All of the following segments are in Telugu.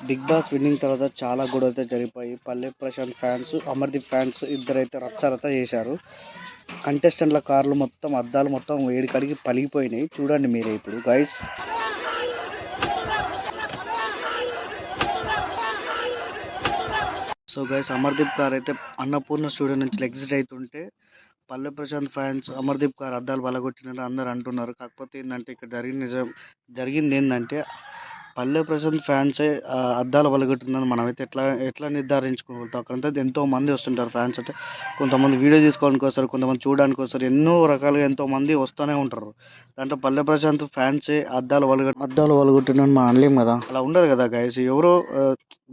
బిగ్ బాస్ విన్నింగ్ తర్వాత చాలా గొడవలు జరిగిపోయి పల్లె ప్రశాంత్ ఫ్యాన్స్, అమర్దీప్ ఫ్యాన్స్ ఇద్దరైతే రచ్చరచ్చ చేశారు. కంటెస్టెంట్ల కార్లు మొత్తం అద్దాలు మొత్తం వేడికడిగి పలిగిపోయినాయి. చూడండి మీరే ఇప్పుడు guys. So guys, Amardeep car అయితే అన్నపూర్ణ స్టూడియో నుంచి ఎగ్జిట్ అవుతుంటే పల్లె ప్రశాంత్ ఫ్యాన్స్ అమర్దీప్ కార్ అద్దాలు బలగొట్టినట్టు అందరు అంటున్నారు. కాకపోతే ఏంటంటే ఇక్కడ జరిగింది ఏంటంటే పల్లె ప్రశాంత్ ఫ్యాన్సే అద్దాలు పలగొట్టిందని మనమైతే ఎట్లా నిర్ధారించుకోగలుగుతాం? అక్కడంతా ఎంతో మంది వస్తుంటారు ఫ్యాన్స్. అంటే కొంతమంది వీడియో తీసుకోవడానికి వస్తారు, కొంతమంది చూడడానికి వస్తారు, ఎన్నో రకాలుగా ఎంతో మంది వస్తూనే ఉంటారు. దాంట్లో పల్లె ప్రశాంత్ ఫ్యాన్సే అద్దాలు పలగొట్టిందని మనం అనలేం కదా. అలా ఉండదు కదా గైస్. ఎవరో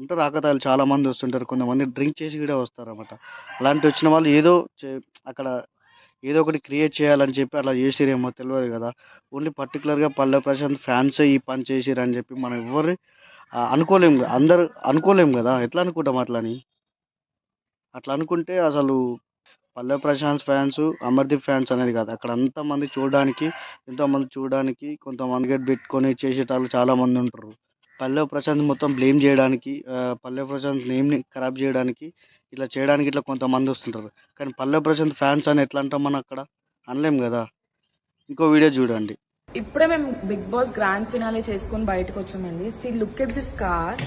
ఉంటారు ఆకతాయిలు, చాలా మంది వస్తుంటారు. కొంతమంది డ్రింక్ చేసి కూడా వస్తారు అన్నమాట. అలాంటి వచ్చిన వాళ్ళు అక్కడ ఏదో ఒకటి క్రియేట్ చేయాలని చెప్పి అలా చేసిరేమో తెలియదు కదా. ఓన్లీ పర్టికులర్గా పల్లె ప్రశాంత్ ఫ్యాన్సే ఈ పని చేసిరు అని చెప్పి మనం ఎవరు అనుకోలేము. అందరు అనుకోలేము కదా. ఎట్లా అనుకుంటాం అట్లని? అట్లా అనుకుంటే అసలు పల్లె ప్రశాంత్ ఫ్యాన్స్, అమర్దీప్ ఫ్యాన్స్ అనేది కాదు. అక్కడ ఎంతోమంది చూడడానికి కొంతమంది గేట్ పెట్టుకొని చేసేటాళ్ళు చాలామంది ఉంటారు. పల్లె ప్రశాంత్ మొత్తం బ్లేమ్ చేయడానికి, పల్లె ప్రశాంత్ నేమ్ని ఖరాబ్ చేయడానికి, ఇట్లా చేయడానికి ఇట్లా కొంతమంది వస్తుంటారు. కానీ పల్లె ప్రశాంత్ ఫ్యాన్స్ అని ఎట్లా అంటాం మనం అక్కడ? అనలేం కదా. ఇంకో వీడియో చూడండి. ఇప్పుడే మేము బిగ్ బాస్ గ్రాండ్ ఫినాలే చేసుకొని బయటకు వచ్చామండి. See look at this car.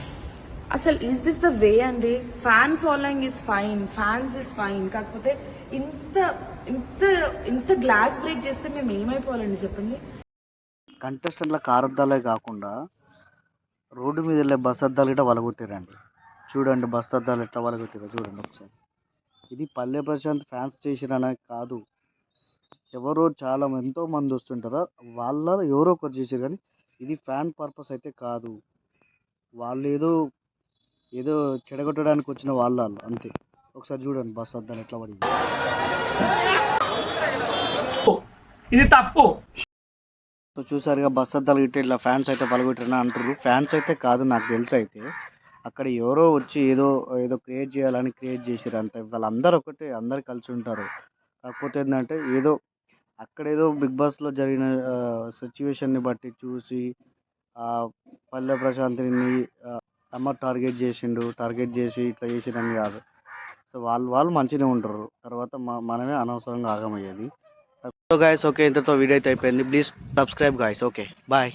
అసలు ఈస్ దిస్ ద వే అండి? Fan following is fine, fans is fine. కాకపోతే ఇంత ఇంత ఇంత గ్లాస్ బ్రేక్ చేస్తే మేము ఏమైపోవాలండి చెప్పండి? కంటెస్టెంట్ల కారద్దాలే కాకుండా రోడ్డు మీద వెళ్ళే బస్ అద్దాలు కూడా వలగొట్టారండి. చూడండి బస్ అద్దాలు ఎట్లా వలగొట్టారో చూడండి ఒకసారి. ఇది పల్లె ప్రశాంత్ ఫ్యాన్స్ చేసిరనే కాదు, ఎంతో మంది వస్తుంటారు, వాళ్ళ ఎవరో ఒకరు చేసారు. కానీ ఇది ఫ్యాన్ పర్పస్ అయితే కాదు. వాళ్ళు ఏదో చెడగొట్టడానికి వచ్చిన వాళ్ళు అంతే. ఒకసారి చూడండి బస్ అద్దాలు ఎట్లా పడింది. ఇది తప్పు. సో చూసారుగా, బస్ అద్దాలు గిట్ట ఇట్లా ఫ్యాన్స్ అయితే పలగొట్టిరని అంటారు. ఫ్యాన్స్ అయితే కాదు, నాకు తెలుసు. అయితే అక్కడ ఎవరో వచ్చి ఏదో క్రియేట్ చేయాలని క్రియేట్ చేసారు అంతే. వాళ్ళందరూ ఒకటే, అందరు కలిసి ఉంటారు. కాకపోతే ఏంటంటే అక్కడేదో బిగ్ బాస్లో జరిగిన సిచ్యువేషన్ని బట్టి చూసి పల్లె ప్రశాంత్ని అమర్ టార్గెట్ చేసి ఇట్లా చేసిరని కాదు. సో వాళ్ళు మంచిగానే ఉంటారు. తర్వాత మనమే అనవసరంగా ఆగమయ్యేది. సో గాయస్, ఓకే, ఇంతతో వీడియో అయితే అయిపోయింది. Please subscribe guys. Okay, bye.